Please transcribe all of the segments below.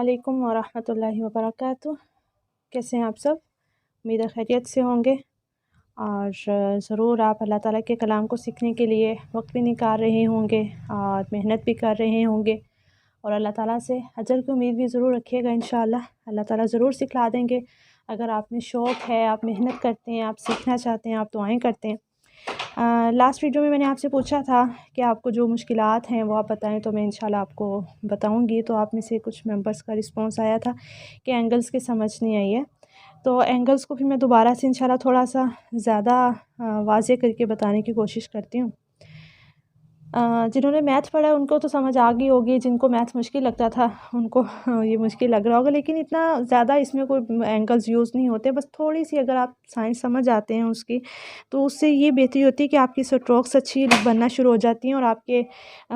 अस्सलामुअलैकुम वरहमतुल्लाहि वबरकातुह। कैसे हैं आप सब? उम्मीद है खैरियत से होंगे। और ज़रूर आप अल्लाह ताला के कलाम को सीखने के लिए वक्त भी निकाल रहे होंगे और मेहनत भी कर रहे होंगे, और अल्लाह ताला से अजर की उम्मीद भी ज़रूर रखिएगा। इंशाअल्लाह अल्लाह ताला ज़रूर सिखला देंगे। अगर आप में शौक़ है, आप मेहनत करते हैं, आप सीखना चाहते हैं, आप दुआएँ करते हैं। लास्ट वीडियो में मैंने आपसे पूछा था कि आपको जो मुश्किलात हैं वो आप बताएं, तो मैं इंशाल्लाह आपको बताऊंगी। तो आप में से कुछ मेंबर्स का रिस्पांस आया था कि एंगल्स की समझ नहीं आई है, तो एंगल्स को फिर मैं दोबारा से इंशाल्लाह थोड़ा सा ज़्यादा वाज़े करके बताने की कोशिश करती हूँ। जिन्होंने मैथ पढ़ा है उनको तो समझ आ गई होगी, जिनको मैथ मुश्किल लगता था उनको ये मुश्किल लग रहा होगा, लेकिन इतना ज़्यादा इसमें कोई एंगल्स यूज़ नहीं होते। बस थोड़ी सी अगर आप साइंस समझ आते हैं उसकी, तो उससे ये बेहतरी होती है कि आपकी स्ट्रोक्स अच्छी बनना शुरू हो जाती हैं और आपके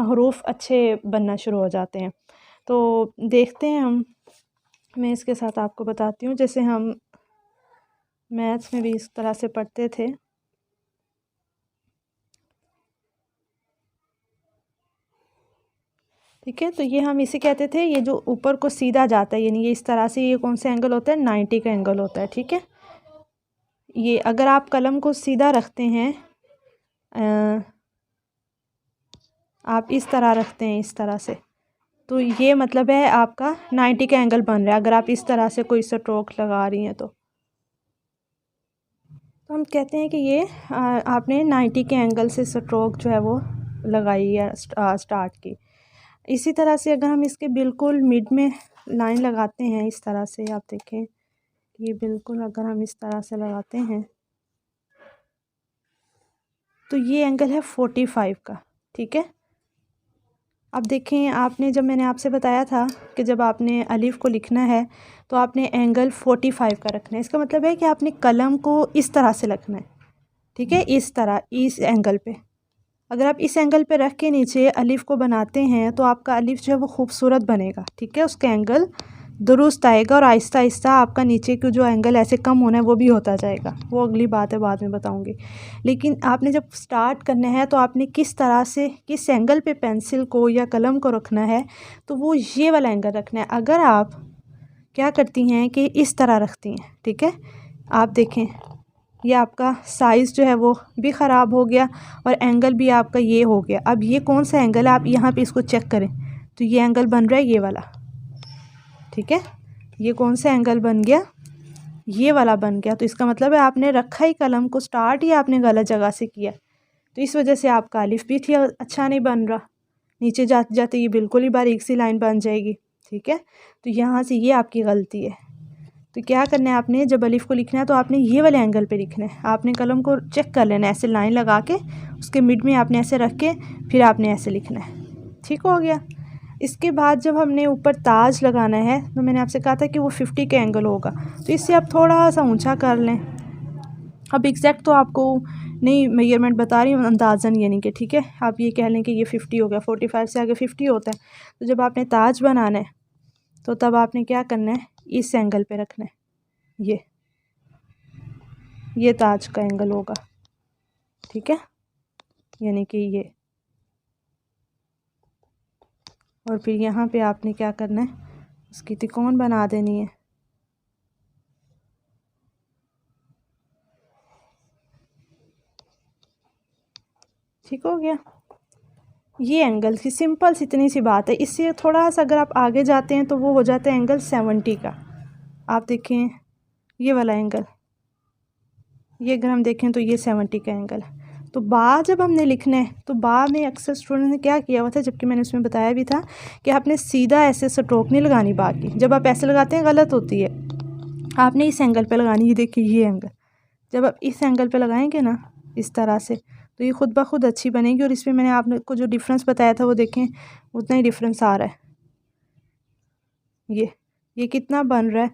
हरूफ अच्छे बनना शुरू हो जाते हैं। तो देखते हैं मैं इसके साथ आपको बताती हूँ। जैसे हम मैथ्स में भी इस तरह से पढ़ते थे। ठीक है, तो ये हम इसे कहते थे, ये जो ऊपर को सीधा जाता है, यानी ये इस तरह से, ये कौन सा एंगल होता है? 90 का एंगल होता है। ठीक है, ये अगर आप कलम को सीधा रखते हैं, आप इस तरह रखते हैं, इस तरह से, तो ये मतलब है आपका 90 का एंगल बन रहा है। अगर आप इस तरह से कोई स्ट्रोक लगा रही हैं तो हम कहते हैं कि ये आपने 90 के एंगल से स्ट्रोक जो है वो लगाई है, स्टार्ट की। इसी तरह से अगर हम इसके बिल्कुल मिड में लाइन लगाते हैं, इस तरह से, आप देखें ये बिल्कुल अगर हम इस तरह से लगाते हैं तो ये एंगल है 45 का। ठीक है, अब देखें, आपने जब मैंने आपसे बताया था कि जब आपने अलिफ को लिखना है तो आपने एंगल 45 का रखना है। इसका मतलब है कि आपने कलम को इस तरह से रखना है। ठीक है, इस तरह, इस एंगल पे। अगर आप इस एंगल पे रख के नीचे अलिफ को बनाते हैं तो आपका अलिफ जो है वो खूबसूरत बनेगा। ठीक है, उसका एंगल दुरुस्त आएगा और आहिस्ता आहिस्ता आपका नीचे का जो एंगल ऐसे कम होना है वो भी होता जाएगा। वो अगली बात है, बाद में बताऊंगी। लेकिन आपने जब स्टार्ट करना है तो आपने किस तरह से, किस एंगल पे पेंसिल को या कलम को रखना है, तो वो ये वाला एंगल रखना है। अगर आप क्या करती हैं कि इस तरह रखती हैं, ठीक है, आप देखें ये आपका साइज़ जो है वो भी ख़राब हो गया और एंगल भी आपका ये हो गया। अब ये कौन सा एंगल है, आप यहाँ पे इसको चेक करें तो ये एंगल बन रहा है ये वाला। ठीक है, ये कौन सा एंगल बन गया? ये वाला बन गया। तो इसका मतलब है आपने रखा ही कलम को स्टार्ट ही आपने गलत जगह से किया, तो इस वजह से आपका अलिफ भी थी अच्छा नहीं बन रहा। नीचे जाते जाते ये बिल्कुल ही बारीक सी लाइन बन जाएगी। ठीक है, तो यहाँ से ये आपकी गलती है। तो क्या करना है आपने, जब अलिफ को लिखना है तो आपने ये वाले एंगल पे लिखना है। आपने कलम को चेक कर लेना है, ऐसे लाइन लगा के उसके मिड में आपने ऐसे रख के फिर आपने ऐसे लिखना है। ठीक हो गया। इसके बाद जब हमने ऊपर ताज लगाना है तो मैंने आपसे कहा था कि वो 50 का एंगल होगा, तो इससे आप थोड़ा सा ऊंचा कर लें। अब एग्जैक्ट तो आपको नहीं मेजरमेंट बता रही हूँ, अंदाज़न, यानी कि ठीक है, आप ये कह लें कि ये 50 हो गया। 45 से आगे 50 होता है। तो जब आपने ताज बनाना है तो तब आपने क्या करना है, इस एंगल पे रखना है। ये ताज का एंगल होगा। ठीक है, यानी कि ये, और फिर यहाँ पे आपने क्या करना है, उसकी तिकोन बना देनी है। ठीक हो गया। ये एंगल की सिंपल सी इतनी सी बात है। इससे थोड़ा सा अगर आप आगे जाते हैं तो वो हो जाता है एंगल 70 का। आप देखें ये वाला एंगल, ये अगर हम देखें तो ये 70 का एंगल है। तो बा जब हमने लिखना है तो बा में अक्सर स्टूडेंट ने क्या किया हुआ था, जबकि मैंने उसमें बताया भी था कि आपने सीधा ऐसे स्ट्रोक नहीं लगानी बा की। जब आप ऐसे लगाते हैं गलत होती है, आपने इस एंगल पे लगानी। ये देखिए ये एंगल, जब आप इस एंगल पे लगाएंगे ना इस तरह से, तो ये खुद ब खुद अच्छी बनेगी। और इसमें मैंने आपको जो डिफरेंस बताया था वो देखें, उतना ही डिफरेंस आ रहा है। ये कितना बन रहा है,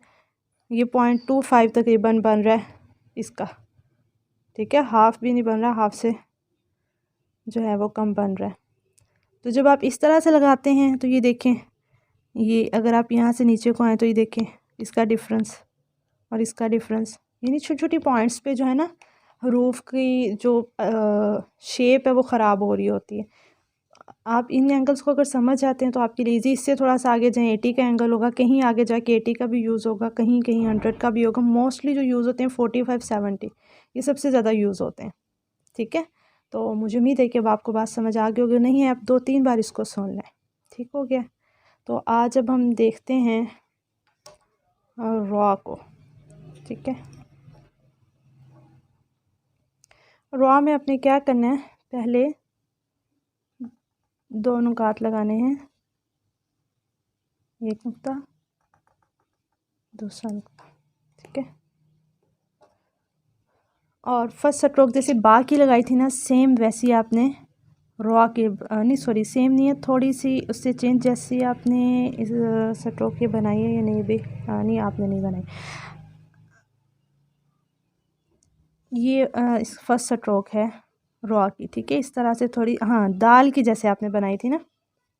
ये 0.25 तकरीबन बन रहा है इसका। ठीक है, हाफ भी नहीं बन रहा, हाफ से जो है वो कम बन रहा है। तो जब आप इस तरह से लगाते हैं तो ये देखें, ये अगर आप यहाँ से नीचे को आए तो ये देखें इसका डिफरेंस और इसका डिफरेंस, यानी छोटी छोटी पॉइंट्स पे जो है ना, हरूफ की जो शेप है वो ख़राब हो रही होती है। आप इन एंगल्स को अगर समझ जाते हैं तो आपके लिए ईजी। इससे थोड़ा सा आगे जाएँ 80 का एंगल होगा, कहीं आगे जाके 80 का भी यूज़ होगा, कहीं कहीं 100 का भी होगा। मोस्टली जो यूज़ होते हैं 45 70 ये सबसे ज़्यादा यूज़ होते हैं। ठीक है, तो मुझे उम्मीद है कि अब आपको बात समझ आ गई होगी। नहीं है आप 2-3 बार इसको सुन लें। ठीक हो गया। तो आज अब हम देखते हैं रॉ को। ठीक है, रॉ में अपने क्या करना है, पहले 2 नुकात लगाने हैं, एक नुक्ता दूसरा नुक्ता। ठीक है, और फर्स्ट स्ट्रोक जैसे बा की लगाई थी ना, सेम वैसी आपने रॉ के नहीं सॉरी सेम नहीं है, थोड़ी सी उससे चेंज जैसी आपने इस स्ट्रोक ये बनाई है या नहीं भी, नहीं आपने नहीं बनाई। ये इस फर्स्ट स्ट्रोक है रॉ की। ठीक है, इस तरह से थोड़ी हाँ दाल की जैसे आपने बनाई थी ना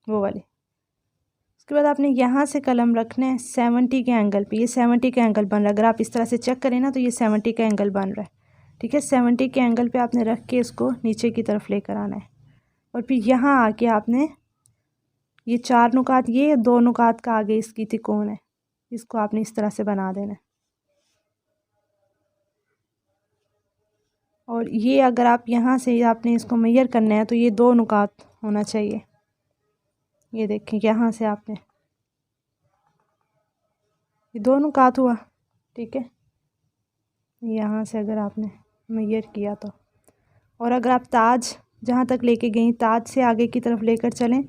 वो वाली। उसके बाद आपने यहाँ से कलम रखना है 70 के एंगल पे। ये 70 का एंगल बन रहा है, अगर आप इस तरह से चेक करें ना तो ये 70 का एंगल बन रहा है। ठीक है, 70 के एंगल पे आपने रख के इसको नीचे की तरफ लेकर आना है। और फिर यहाँ आके आपने ये 4 नुकात, ये 2 नुकात का आगे इसकी तिकोन है, इसको आपने इस तरह से बना देना है। और ये अगर आप यहाँ से आपने इसको मेजर करना है तो ये 2 नुकात होना चाहिए। ये देखें यहाँ से आपने ये 2 नुकात हुआ। ठीक है, यहाँ से अगर आपने मेजर किया तो, और अगर आप ताज जहाँ तक लेके गई, ताज से आगे की तरफ लेकर चलें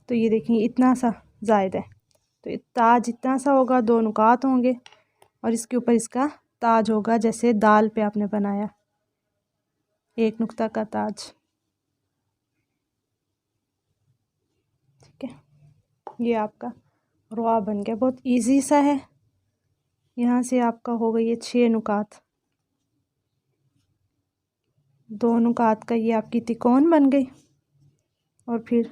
तो ये देखें इतना सा ज़ायद है, तो ताज इतना सा होगा, 2 नुकात होंगे और इसके ऊपर इसका ताज होगा, जैसे दाल पे आपने बनाया एक नुक्ता का ताज। ठीक है, ये आपका रॉ बन गया, बहुत इजी सा है। यहाँ से आपका हो गई ये 6 नुकात, 2 नुकात का ये आपकी तिकोन बन गई, और फिर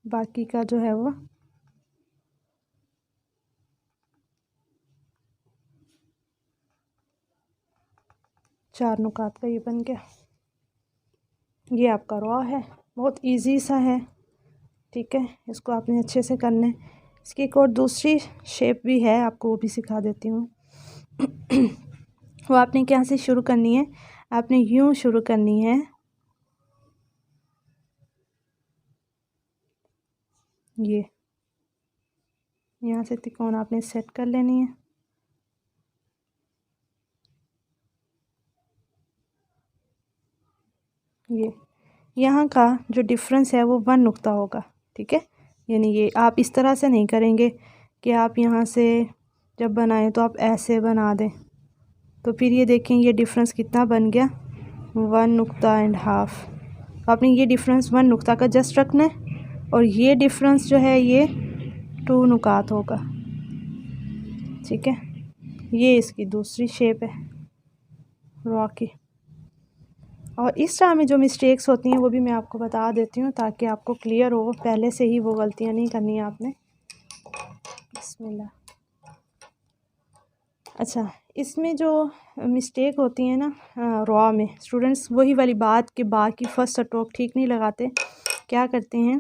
बाकी का जो है वो 4 नुकात का ये बन गया। ये आपका रॉ है, बहुत इजी सा है। ठीक है, इसको आपने अच्छे से करना है। इसकी एक और दूसरी शेप भी है, आपको वो भी सिखा देती हूँ। वो आपने क्या से शुरू करनी है, आपने यूँ शुरू करनी है, ये यहाँ से तिकोन आपने सेट कर लेनी है। ये यहाँ का जो डिफरेंस है वो 1 नुक्ता होगा। ठीक है, यानी ये आप इस तरह से नहीं करेंगे कि आप यहाँ से जब बनाएं तो आप ऐसे बना दें, तो फिर ये देखें ये डिफरेंस कितना बन गया, 1 नुक्ता एंड हाफ। आपने ये डिफरेंस 1 नुक्ता का जस्ट रखना है, और ये डिफरेंस जो है ये 2 नुकात होगा। ठीक है, ये इसकी दूसरी शेप है रॉ की। और इस तरह में जो मिस्टेक्स होती हैं वो भी मैं आपको बता देती हूँ ताकि आपको क्लियर हो, पहले से ही वो गलतियाँ नहीं करनी है आपने। बिस्मिल्लाह। अच्छा, इसमें जो मिस्टेक होती है ना रॉ में, स्टूडेंट्स वही वाली बात कि बाकी फ़र्स्ट स्ट्रोक ठीक नहीं लगाते, क्या करते हैं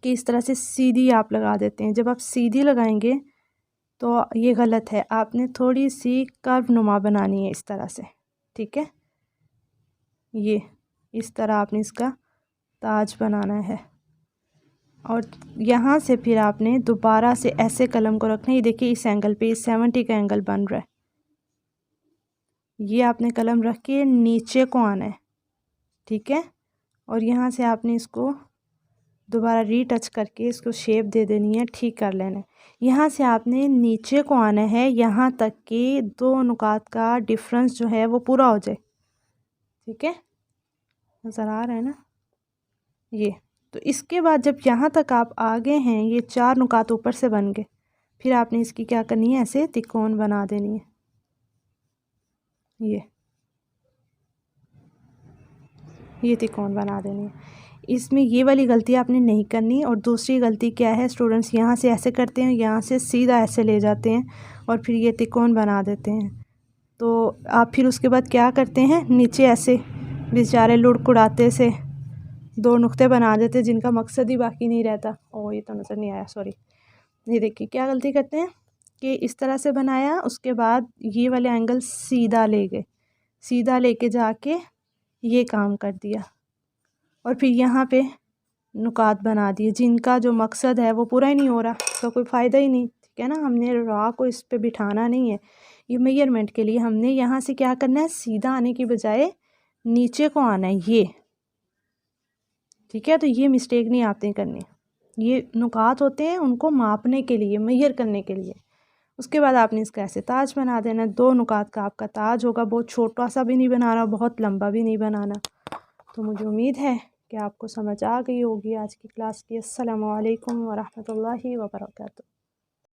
कि इस तरह से सीधी आप लगा देते हैं। जब आप सीधी लगाएंगे तो ये गलत है, आपने थोड़ी सी कर्व नुमा बनानी है इस तरह से। ठीक है, ये इस तरह आपने इसका ताज बनाना है, और यहाँ से फिर आपने दोबारा से ऐसे कलम को रखना है। ये देखिए इस एंगल पे इस 70 का एंगल बन रहा है, ये आपने कलम रख के नीचे को आना है। ठीक है, और यहाँ से आपने इसको दोबारा रीटच करके इसको शेप दे देनी है, ठीक कर लेना है। यहाँ से आपने नीचे को आना है यहाँ तक कि 2 नुकात का डिफरेंस जो है वो पूरा हो जाए। ठीक है, नज़र आ रहा है ना ये। तो इसके बाद जब यहाँ तक आप आ गए हैं, ये 4 नुकात ऊपर से बन गए, फिर आपने इसकी क्या करनी है, ऐसे तिकोन बना देनी है। ये तिकोन बना देनी है। इसमें ये वाली गलती आपने नहीं करनी। और दूसरी गलती क्या है, स्टूडेंट्स यहाँ से ऐसे करते हैं, यहाँ से सीधा ऐसे ले जाते हैं और फिर ये तिकोन बना देते हैं। तो आप फिर उसके बाद क्या करते हैं, नीचे ऐसे बेचारे लुढ़कुड़ाते से 2 नुक्ते बना देते जिनका मकसद ही बाकी नहीं रहता। ओह ये तो नज़र नहीं आया, सॉरी। ये देखिए क्या गलती करते हैं कि इस तरह से बनाया, उसके बाद ये वाले एंगल सीधा ले गए, सीधा लेके जाके ये काम कर दिया और फिर यहाँ पे नुकात बना दिए जिनका जो मकसद है वो पूरा ही नहीं हो रहा, तो कोई फ़ायदा ही नहीं। ठीक है ना, हमने रॉ को इस पे बिठाना नहीं है, ये मेजरमेंट के लिए हमने यहाँ से क्या करना है, सीधा आने की बजाय नीचे को आना है ये। ठीक है, तो ये मिस्टेक नहीं आपने करनी। ये नुकात होते हैं उनको मापने के लिए, मेजर करने के लिए। उसके बाद आपने इसका ऐसे ताज बना देना, 2 नुकात का आपका ताज होगा। बहुत छोटा सा भी नहीं बनाना, बहुत लंबा भी नहीं बनाना। तो मुझे उम्मीद है कि आपको समझ आ गई होगी आज की क्लास की। अस्सलामु अलैकुम व रहमतुल्लाहि व बरकातहू।